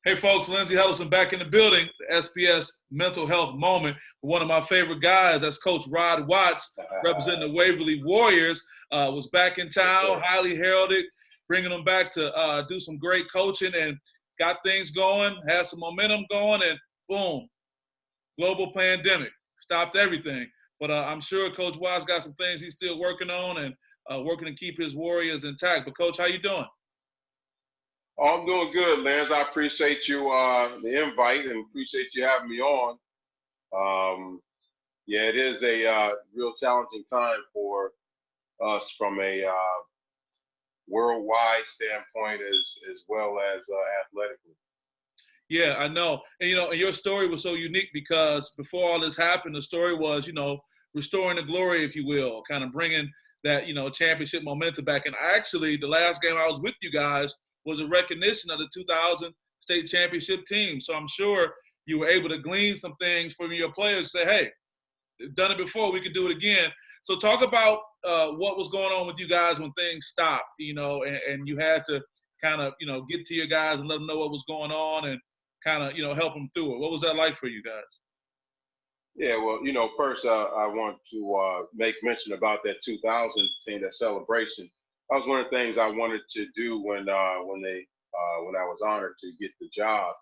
Hey folks, Lindsey Huddleston back in the building, the SPS Mental Health Moment. One of my favorite guys, that's Coach Rod Watts, representing the Waverly Warriors, was back in town, highly heralded, bringing them back to do some great coaching and got things going, had some momentum going, and boom, global pandemic, stopped everything. But I'm sure Coach Watts got some things he's still working on and working to keep his Warriors intact. But Coach, how you doing? Oh, I'm doing good, Lance. I appreciate you the invite and appreciate you having me on. Yeah, it is a real challenging time for us from a worldwide standpoint as well as athletically. Yeah, I know. And, and your story was so unique because before all this happened, the story was, restoring the glory, if you will, kind of bringing that, championship momentum back. And actually, the last game I was with you guys was a recognition of the 2000 state championship team. So I'm sure you were able to glean some things from your players, say, hey, they've done it before, we could do it again. So talk about what was going on with you guys when things stopped, and you had to kind of, get to your guys and let them know what was going on and kind of, help them through it. What was that like for you guys? Yeah, well, first I want to make mention about that 2000 team, that celebration. That was one of the things I wanted to do when I was honored to get the job,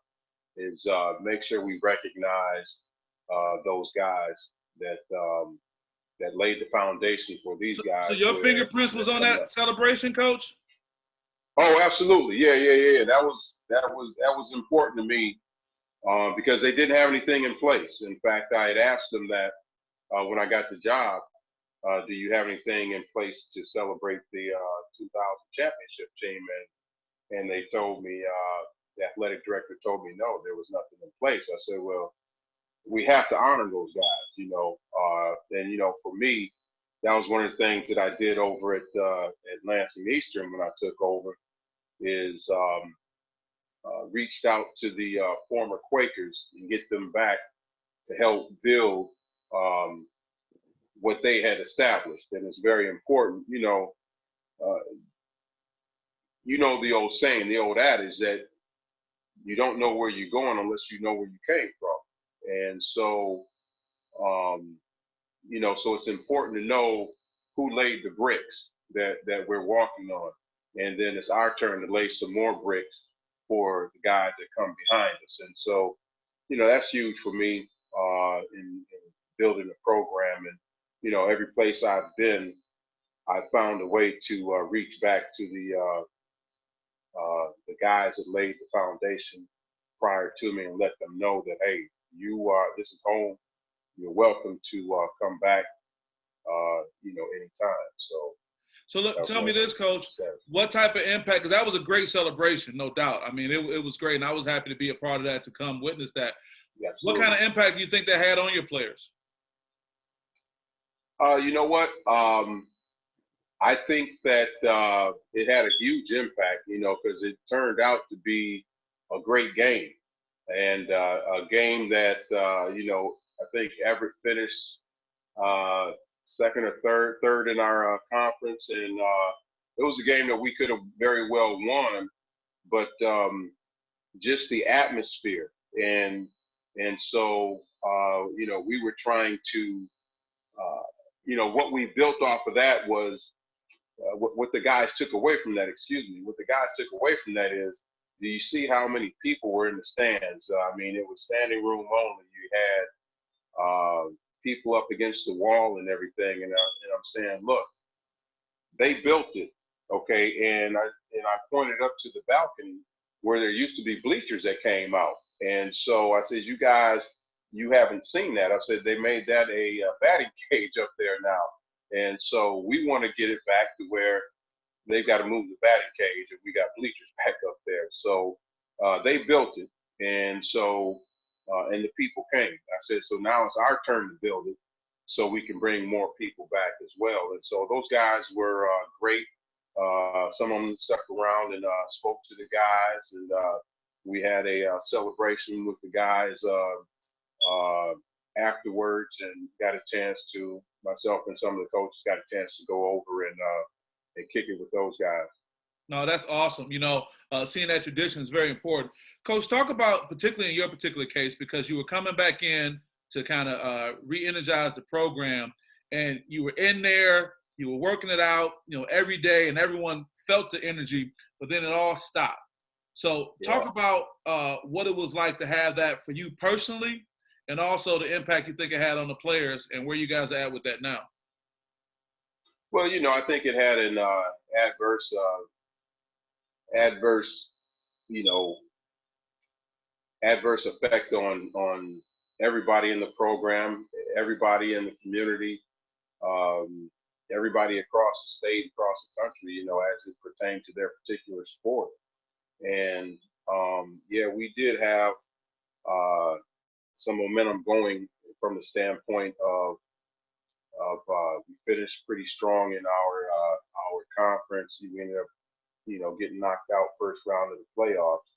is make sure we recognize those guys that laid the foundation for these guys. So your fingerprints was on that celebration, Coach? Oh, absolutely. Yeah. That was important to me because they didn't have anything in place. In fact, I had asked them that when I got the job, do you have anything in place to celebrate the 2000 championship team? And they told me, the athletic director told me, no, there was nothing in place. I said, well, we have to honor those guys, and for me, that was one of the things that I did over at Lansing Eastern when I took over, is reached out to the former Quakers and get them back to help build what they had established. And it's very important, the old saying, the old adage that you don't know where you're going unless you know where you came from. And so, so it's important to know who laid the bricks that we're walking on. And then it's our turn to lay some more bricks for the guys that come behind us. And so, that's huge for me in building a program. And, every place I've been, I found a way to reach back to the guys that laid the foundation prior to me and let them know that, hey, this is home. You're welcome to come back, anytime. So look, tell me this, Coach, what type of impact, because that was a great celebration, no doubt. I mean, it was great, and I was happy to be a part of that, to come witness that. Yeah, what kind of impact do you think that had on your players? You know what? I think that it had a huge impact, because it turned out to be a great game, and a game that, I think Everett finished second or third in our conference, and it was a game that we could have very well won, but just the atmosphere, and so we were trying to what we built off of that was what the guys took away from that. What the guys took away from that is, do you see how many people were in the stands? I mean, it was standing room only. You had people up against the wall and everything. And I'm saying, look, they built it, okay? And I pointed up to the balcony where there used to be bleachers that came out. And so I said, you guys, you haven't seen that. I said, they made that a batting cage up there now. And so we want to get it back to where they've got to move the batting cage and we got bleachers back up there. So they built it. And so, and the people came. I said, so now it's our turn to build it so we can bring more people back as well. And so those guys were great. Some of them stuck around and spoke to the guys. And we had a celebration with the guys afterwards, and got a chance to, myself and some of the coaches got a chance to go over and kick it with those guys. No, that's awesome. Seeing that tradition is very important. Coach, talk about, particularly in your particular case, because you were coming back in to kind of re-energize the program, and you were in there, you were working it out, every day, and everyone felt the energy, but then it all stopped. So talk Yeah. about what it was like to have that for you personally, and also the impact you think it had on the players, and where you guys are at with that now. Well, I think it had an adverse, you know, adverse effect on everybody in the program, everybody in the community, um, everybody across the state, across the country, as it pertained to their particular sport. And yeah, we did have uh, some momentum going from the standpoint of we finished pretty strong in our conference. We ended up, getting knocked out first round of the playoffs.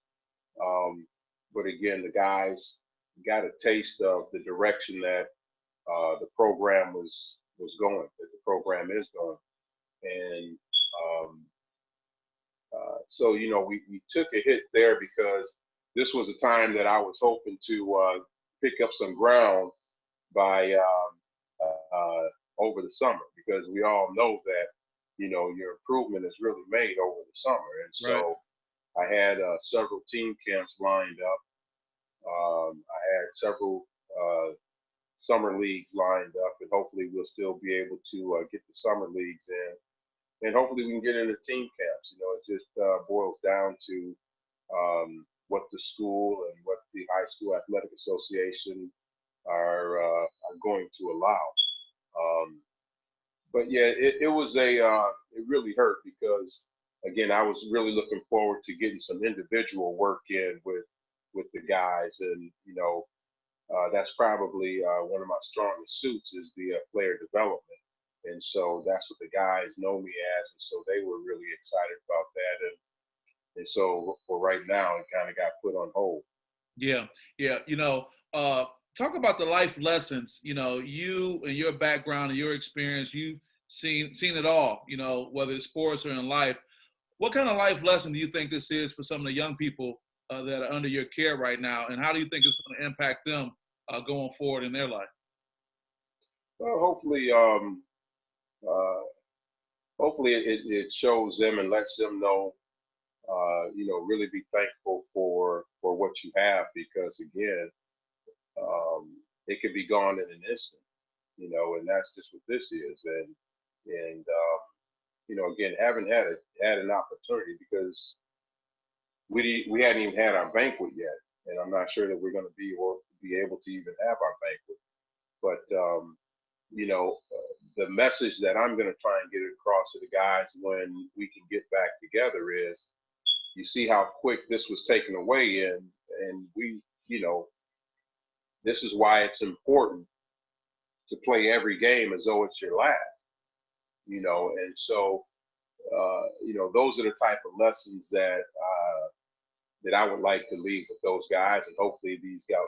But again, the guys got a taste of the direction that the program was going, that the program is going, and um, so we took a hit there because this was a time that I was hoping to pick up some ground by over the summer, because we all know that your improvement is really made over the summer, and Right. so I had several team camps lined up. I had several summer leagues lined up, and hopefully we'll still be able to get the summer leagues in, and hopefully we can get into team camps. It just boils down to what the school and what the high school athletic association are going to allow. Um, but yeah, it was it really hurt because again, I was really looking forward to getting some individual work in with the guys, and that's probably one of my strongest suits is the player development, and so that's what the guys know me as, and so they were really excited about that, and so for right now, it kind of got put on hold. Yeah, yeah. Talk about the life lessons. You and your background and your experience. You seen it all. Whether it's sports or in life. What kind of life lesson do you think this is for some of the young people that are under your care right now, and how do you think it's going to impact them going forward in their life? Well, uh, hopefully it shows them and lets them know, really be thankful for what you have, because again, it could be gone in an instant, and that's just what this is. And again, haven't had an opportunity because we hadn't even had our banquet yet, and I'm not sure that we're going to be able to even have our banquet. But the message that I'm going to try and get across to the guys when we can get back together is, you see how quick this was taken away, and we, this is why it's important to play every game as though it's your last, and so those are the type of lessons that I would like to leave with those guys, and hopefully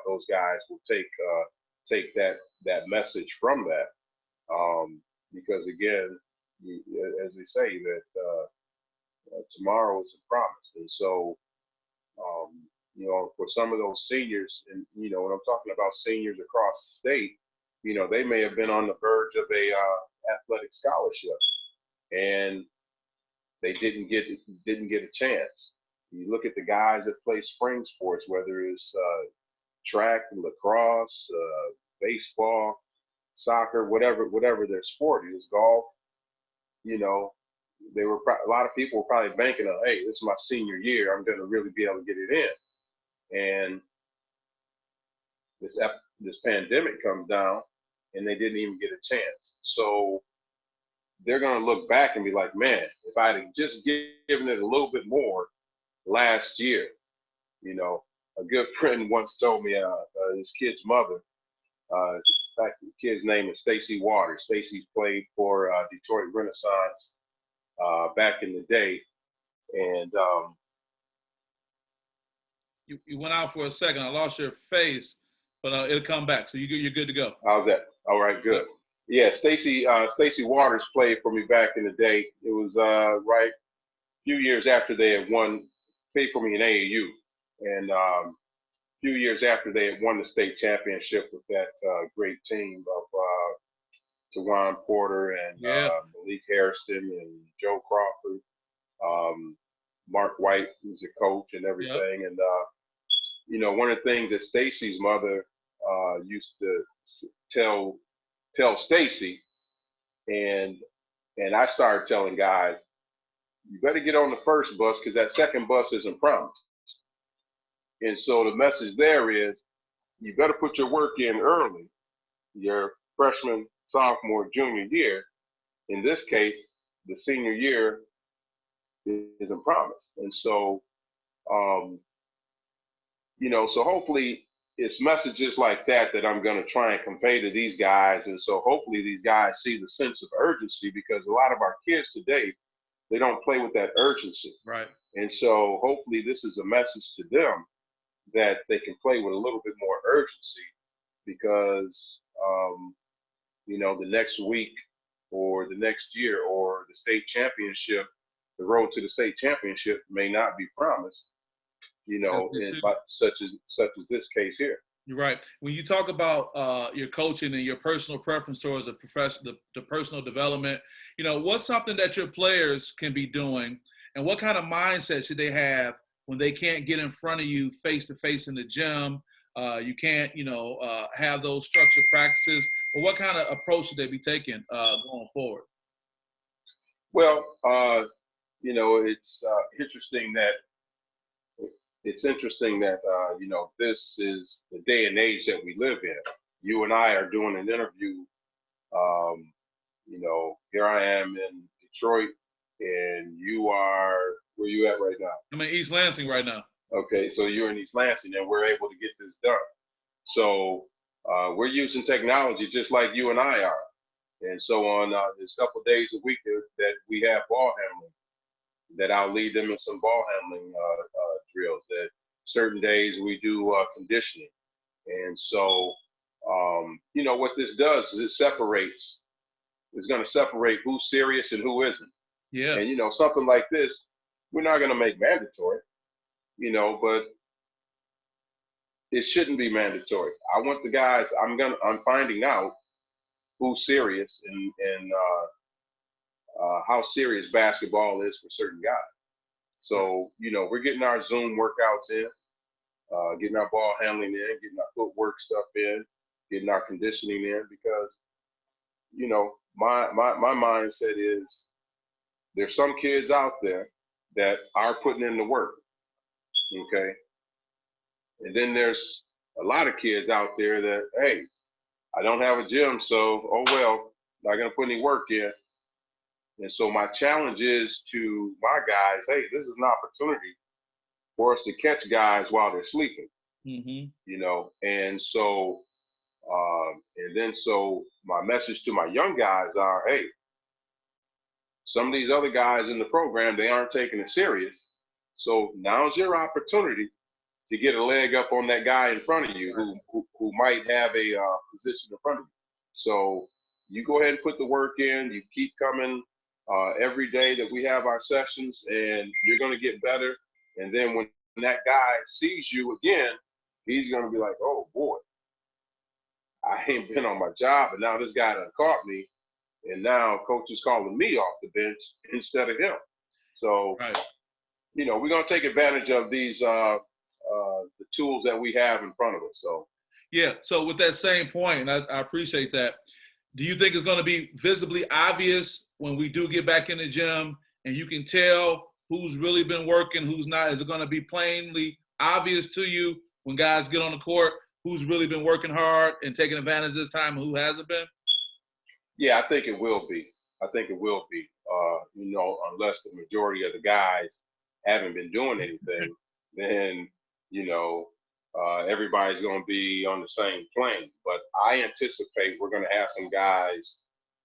those guys will take that message from that, because again, as they say, that tomorrow is a promise, and so for some of those seniors, and when I'm talking about seniors across the state, they may have been on the verge of a athletic scholarship, and they didn't get a chance. You look at the guys that play spring sports, whether it's track, lacrosse, baseball, soccer, whatever their sport is, golf. You know, a lot of people were probably banking on, hey, this is my senior year, I'm going to really be able to get it in. And this pandemic comes down, and they didn't even get a chance. So they're going to look back and be like, man, if I'd have just given it a little bit more last year. A good friend once told me his kid's mother, in fact, the kid's name is Stacy Waters. Stacy's played for Detroit Renaissance back in the day. And You went out for a second. I lost your face, but it'll come back. So you're good to go. how's that? All right, good. Yeah, Stacy Waters played for me back in the day. It was right few years after they had paid for me in AAU, and few years after they had won the state championship with that great team of Tewan Porter and Yeah. Malik Hairston and Joe Crawford, Mark White, who's the coach and Yep. everything. And, one of the things that Stacy's mother used to tell Stacy, and I started telling guys, you better get on the first bus because that second bus isn't promised. And so the message there is, you better put your work in early, your freshman, sophomore, junior year. In this case, the senior year isn't promised. And so, so hopefully it's messages like that I'm going to try and convey to these guys. And so hopefully these guys see the sense of urgency, because a lot of our kids today, they don't play with that urgency. Right. And so hopefully this is a message to them that they can play with a little bit more urgency, because, the next week or the next year or the state championship, the road to the state championship may not be promised, such as this case here. You're right. When you talk about your coaching and your personal preference towards the personal development, what's something that your players can be doing, and what kind of mindset should they have when they can't get in front of you face to face in the gym? You can't, have those structured practices. But what kind of approach should they be taking going forward? Well, it's interesting that this is the day and age that we live in. You and I are doing an interview. Here I am in Detroit, and you are, where you at right now? I'm in East Lansing right now. Okay, so you're in East Lansing, and we're able to get this done. So we're using technology just like you and I are. And so on there's a couple of days a week that we have ball handling, that I'll lead them in some ball handling drills. That certain days we do conditioning. And so, what this does is it's going to separate who's serious and who isn't. Yeah. And, something like this, we're not going to make mandatory, but it shouldn't be mandatory. I want the guys, I'm finding out who's serious and how serious basketball is for certain guys. So, we're getting our Zoom workouts in, getting our ball handling in, getting our footwork stuff in, getting our conditioning in, because, my mindset is there's some kids out there that are putting in the work, okay? And then there's a lot of kids out there that, hey, I don't have a gym, so, oh well, not gonna put any work in. And so my challenge is to my guys, hey, this is an opportunity for us to catch guys while they're sleeping, and so, so my message to my young guys are, hey, some of these other guys in the program, they aren't taking it serious. So now's your opportunity to get a leg up on that guy in front of you who might have a position in front of you. So you go ahead and put the work in. You keep coming every day that we have our sessions, and you're going to get better. And then when that guy sees you again, he's going to be like, oh, boy, I ain't been on my job, but now this guy done caught me. And now coach is calling me off the bench instead of him. So, right. We're going to take advantage of these the tools that we have in front of us. So, yeah. So with that same point, and I appreciate that, do you think it's going to be visibly obvious when we do get back in the gym and you can tell who's really been working, who's not? Is it going to be plainly obvious to you when guys get on the court who's really been working hard and taking advantage this time and who hasn't been? Yeah, I think it will be. Unless the majority of the guys haven't been doing anything, then, everybody's going to be on the same plane. But I anticipate we're going to have some guys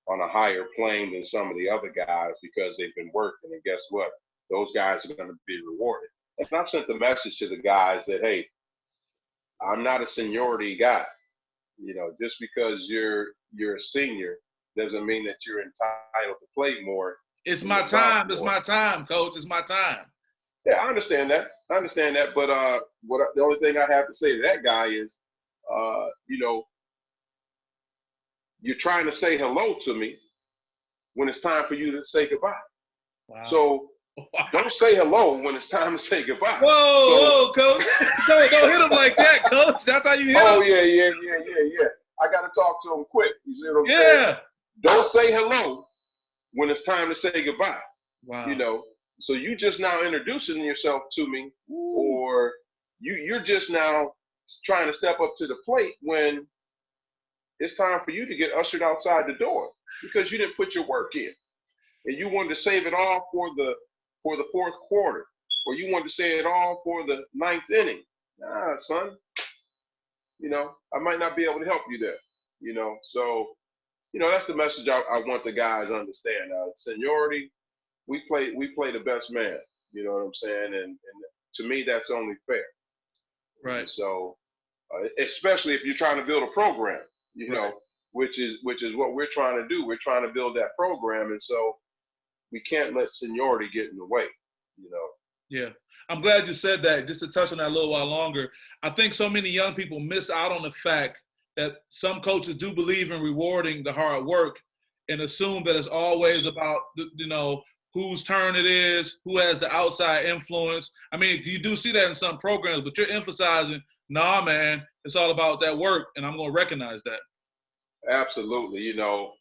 on a higher plane than some of the other guys because they've been working. And guess what? Those guys are going to be rewarded. And I've sent the message to the guys that, hey, I'm not a seniority guy. Just because you're a senior doesn't mean that you're entitled to play more It's He's my a time. It's sophomore. my time, coach. It's my time. Yeah, I understand that. But the only thing I have to say to that guy is, you know, you're trying to say hello to me when it's time for you to say goodbye. Wow. So don't say hello when it's time to say goodbye. Whoa, coach. Don't hit him like that, coach. That's how you hit him. Oh, yeah. I got to talk to him quick. You see what I'm saying? Don't say hello when it's time to say goodbye. Wow. You know, so you just now introducing yourself to me, or you're just now trying to step up to the plate when it's time for you to get ushered outside the door because you didn't put your work in, and you wanted to save it all for the fourth quarter, or you wanted to save it all for the ninth inning. Nah, son. You know, I might not be able to help you there. You know, so that's the message I want the guys to understand. Seniority, we play the best man. You know what I'm saying? And to me, that's only fair. Right. And so, especially if you're trying to build a program, you know, which is what we're trying to do. We're trying to build that program, and so we can't let seniority get in the way. You know. Yeah. I'm glad you said that. Just to touch on that a little while longer, I think so many young people miss out on the fact that some coaches do believe in rewarding the hard work and assume that it's always about, you know, whose turn it is, who has the outside influence. I mean, you do see that in some programs, but you're emphasizing, nah, man, it's all about that work, and I'm going to recognize that. Absolutely. You know,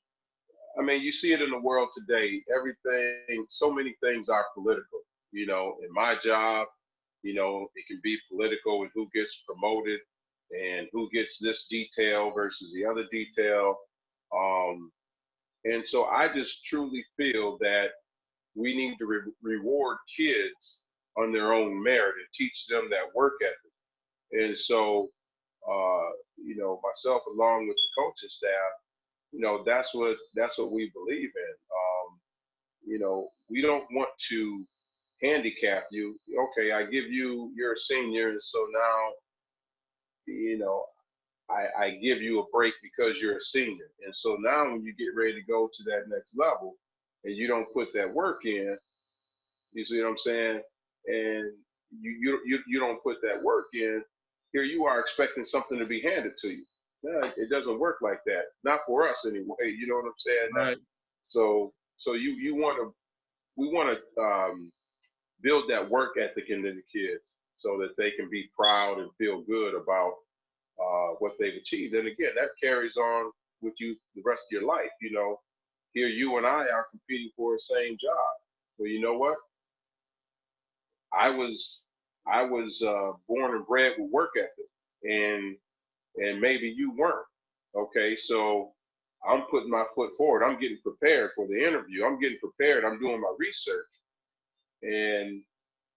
I mean, you see it in the world today. Everything, so many things are political. You know, in my job, you know, it can be political with who gets promoted and who gets this detail versus the other detail. And so I just truly feel that we need to reward kids on their own merit and teach them that work ethic. And so, you know, myself along with the coaching staff, you know, that's what we believe in. You know, we don't want to handicap you. Okay, I give you, you're a senior, and so now, you know, I give you a break because you're a senior. And so now when you get ready to go to that next level and you don't put that work in, you see what I'm saying? And you don't put that work in, here you are expecting something to be handed to you. No, it doesn't work like that. Not for us anyway. You know what I'm saying? Right. So we want to build that work ethic into the kids so that they can be proud and feel good about what they've achieved. And again, that carries on with you the rest of your life. You know, here you and I are competing for the same job. Well, you know what? I was born and bred with work ethic, and maybe you weren't. Okay, so I'm putting my foot forward. I'm getting prepared for the interview. I'm getting prepared. I'm doing my research, and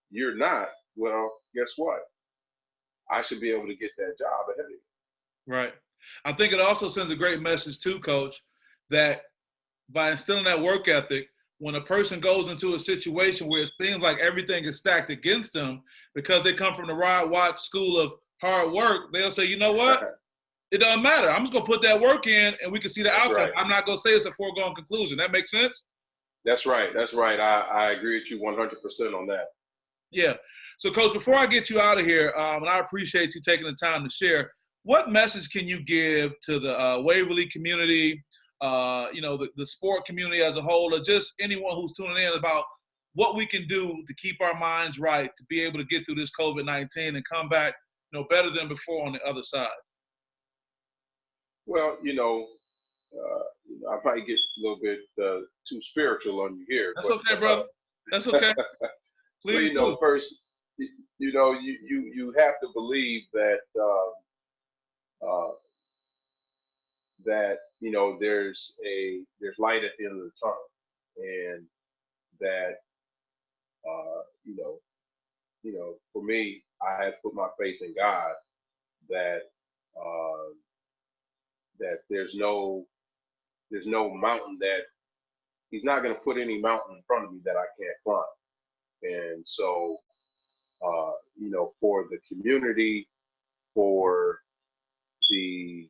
you're not. Well, guess what? I should be able to get that job ahead of you. Right. I think it also sends a great message too, Coach, that by instilling that work ethic, when a person goes into a situation where it seems like everything is stacked against them because they come from the Rod Watts school of hard work, they'll say, you know what? It doesn't matter. I'm just going to put that work in and we can see the outcome. Right. I'm not going to say it's a foregone conclusion. That makes sense? That's right. I agree with you 100% on that. Yeah. So, Coach, before I get you out of here, and I appreciate you taking the time to share, what message can you give to the Waverly community, you know, the sport community as a whole, or just anyone who's tuning in about what we can do to keep our minds right, to be able to get through this COVID-19 and come back, you know, better than before on the other side? Well, I might get a little bit too spiritual on you here. That's okay, brother. That's okay. Please do. First, you have to believe that there's light at the end of the tunnel, and that for me, I have put my faith in God that that there's no mountain that He's not going to put any mountain in front of me that I can't climb. And so, for the community, for the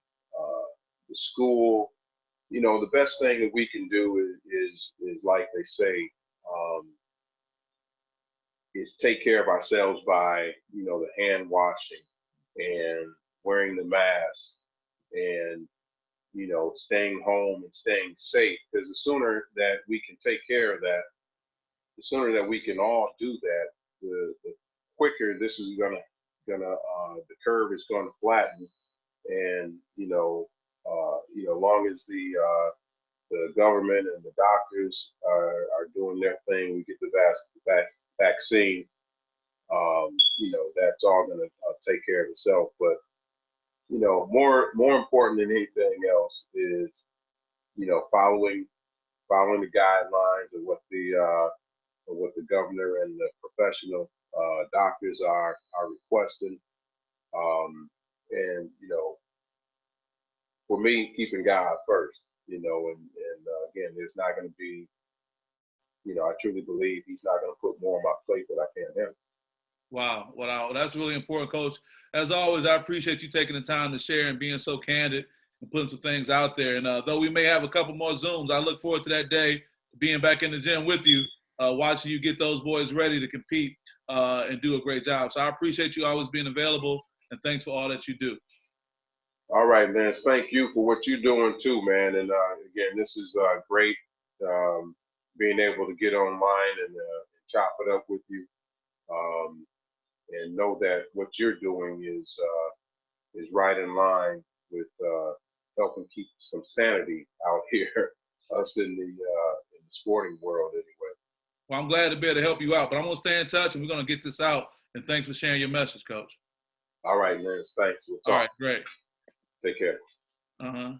school, the best thing that we can do is like they say, is take care of ourselves by, the hand washing and wearing the mask and, staying home and staying safe. Because the sooner that we can take care of that, the sooner that we can all do that, the quicker this is the curve is gonna flatten. And long as the government and the doctors are doing their thing, we get the vaccine. That's all gonna take care of itself. But more important than anything else is following the guidelines of what the governor and the professional doctors are requesting. And for me, keeping God first. Again, there's not going to be. I truly believe He's not going to put more on my plate that I can't handle. Wow. Well, that's really important, Coach. As always, I appreciate you taking the time to share and being so candid and putting some things out there. And though we may have a couple more Zooms, I look forward to that day, being back in the gym with you, watching you get those boys ready to compete and do a great job. So I appreciate you always being available, and thanks for all that you do. All right, man. Thank you for what you're doing too, man. And again, this is great being able to get online and chop it up with you. And know that what you're doing is right in line with helping keep some sanity out here, us in the sporting world anyway. Well, I'm glad to be able to help you out, but I'm going to stay in touch, and we're going to get this out. And thanks for sharing your message, Coach. All right, man. Thanks. We'll talk. All right, great. Take care. Uh-huh.